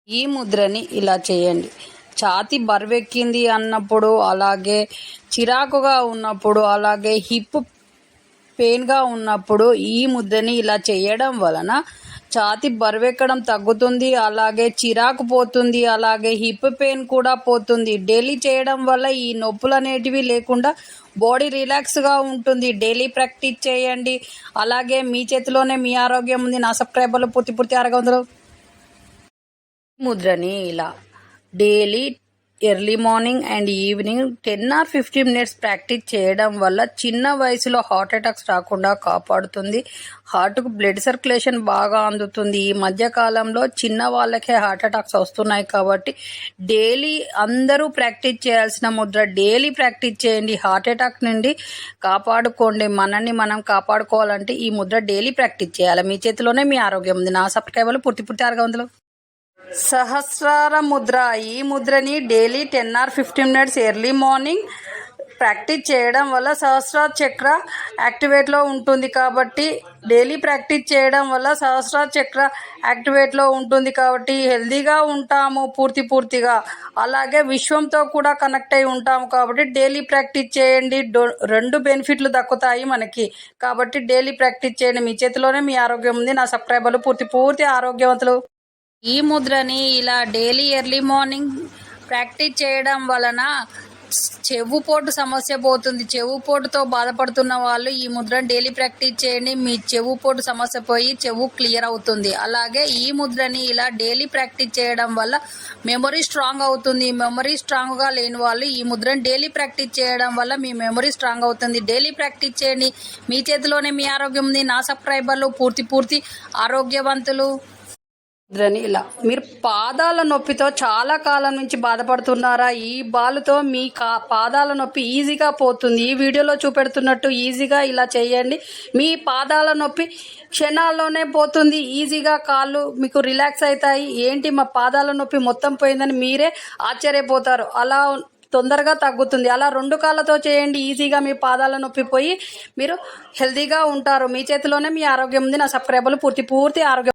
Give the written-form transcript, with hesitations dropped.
ఈ ముద్రని ఇలా చేయండి. ఛాతీ బరువెక్కింది అన్నప్పుడు, అలాగే చిరాకుగా ఉన్నప్పుడు, అలాగే హిప్ పెయిన్గా ఉన్నప్పుడు ఈ ముద్రని ఇలా చేయడం వలన ఛాతీ బరువెక్కడం తగ్గుతుంది, అలాగే చిరాకు పోతుంది, అలాగే హిప్ పెయిన్ కూడా పోతుంది. డైలీ చేయడం వల్ల ఈ నొప్పులు అనేటివి లేకుండా బాడీ రిలాక్స్గా ఉంటుంది. డైలీ ప్రాక్టీస్ చేయండి. అలాగే మీ చేతిలోనే మీ ఆరోగ్యం ఉంది. నా సబ్స్క్రైబర్లు పూర్తి 600 ముద్రని ఇలా daily early morning and evening 10 or 15 minutes practice చేయడం వల్ల చిన్న వయసులో హార్ట్ అటాక్స్ రాకుండా కాపాడుతుంది. హార్ట్కు బ్లడ్ సర్క్యులేషన్ బాగా అందుతుంది. ఈ మధ్యకాలంలో చిన్న వాళ్ళకే హార్ట్ అటాక్స్ వస్తున్నాయి కాబట్టి డైలీ అందరూ ప్రాక్టీస్ చేయాల్సిన ముద్ర. డైలీ ప్రాక్టీస్ చేయండి. హార్ట్ అటాక్ నుండి కాపాడుకోండి. మనల్ని మనం కాపాడుకోవాలంటే ఈ ముద్ర డైలీ ప్రాక్టీస్ చేయాలి. మీ చేతిలోనే మీ ఆరోగ్యం ఉంది. నా సబ్స్క్రైబర్లు పూర్తి 600 సహస్రార ముద్ర. ఈ ముద్రని daily 10 or 15 minutes early morning practice చేయడం వల్ల సహస్రార చక్ర యాక్టివేట్లో ఉంటుంది కాబట్టి డైలీ ప్రాక్టీస్ చేయడం వల్ల సహస్రార చక్ర యాక్టివేట్లో ఉంటుంది కాబట్టి హెల్తీగా ఉంటాము పూర్తిగా. అలాగే విశ్వంతో కూడా కనెక్ట్ అయి ఉంటాము కాబట్టి డైలీ ప్రాక్టీస్ చేయండి. 2 బెనిఫిట్లు దక్కుతాయి మనకి కాబట్టి డైలీ ప్రాక్టీస్ చేయండి. మీ చేతిలోనే మీ ఆరోగ్యం ఉంది. నా సబ్స్క్రైబర్లు పూర్తి ఆరోగ్యవంతులు. ఈ ముద్రని ఇలా డైలీ ఎర్లీ మార్నింగ్ ప్రాక్టీస్ చేయడం వలన చెవుపోటు సమస్య పోతుంది. చెవుపోటుతో బాధపడుతున్న వాళ్ళు ఈ ముద్రని డైలీ ప్రాక్టీస్ చేయండి. మీ చెవుపోటు సమస్య పోయి చెవు క్లియర్ అవుతుంది. అలాగే ఈ ముద్రని ఇలా డైలీ ప్రాక్టీస్ చేయడం వల్ల మెమరీ స్ట్రాంగ్ అవుతుంది. మెమరీ స్ట్రాంగ్గా లేని వాళ్ళు ఈ ముద్రని డైలీ ప్రాక్టీస్ చేయడం వల్ల మీ మెమరీ స్ట్రాంగ్ అవుతుంది. డైలీ ప్రాక్టీస్ చేయండి. మీ చేతిలోనే మీ ఆరోగ్యం ఉంది. నా సబ్స్క్రైబర్లు పూర్తి ఆరోగ్యవంతులు. ముద్రని ఇలా మీరు పాదాల నొప్పితో చాలా కాలం నుంచి బాధపడుతున్నారా? ఈ బాలుతో మీ పాదాల నొప్పి ఈజీగా పోతుంది. ఈ వీడియోలో చూపెడుతున్నట్టు ఈజీగా ఇలా చేయండి. మీ పాదాల నొప్పి క్షణాల్లోనే పోతుంది. ఈజీగా కాళ్ళు మీకు రిలాక్స్ అవుతాయి. ఏంటి మా పాదాల నొప్పి మొత్తం పోయిందని మీరే ఆశ్చర్యపోతారు. అలా తొందరగా తగ్గుతుంది. అలా 2 కాళ్ళతో చేయండి. ఈజీగా మీ పాదాల నొప్పి పోయి మీరు హెల్తీగా ఉంటారు. మీ చేతిలోనే మీ ఆరోగ్యం ఉంది. నా సబ్స్క్రైబర్లు పూర్తి ఆరోగ్యం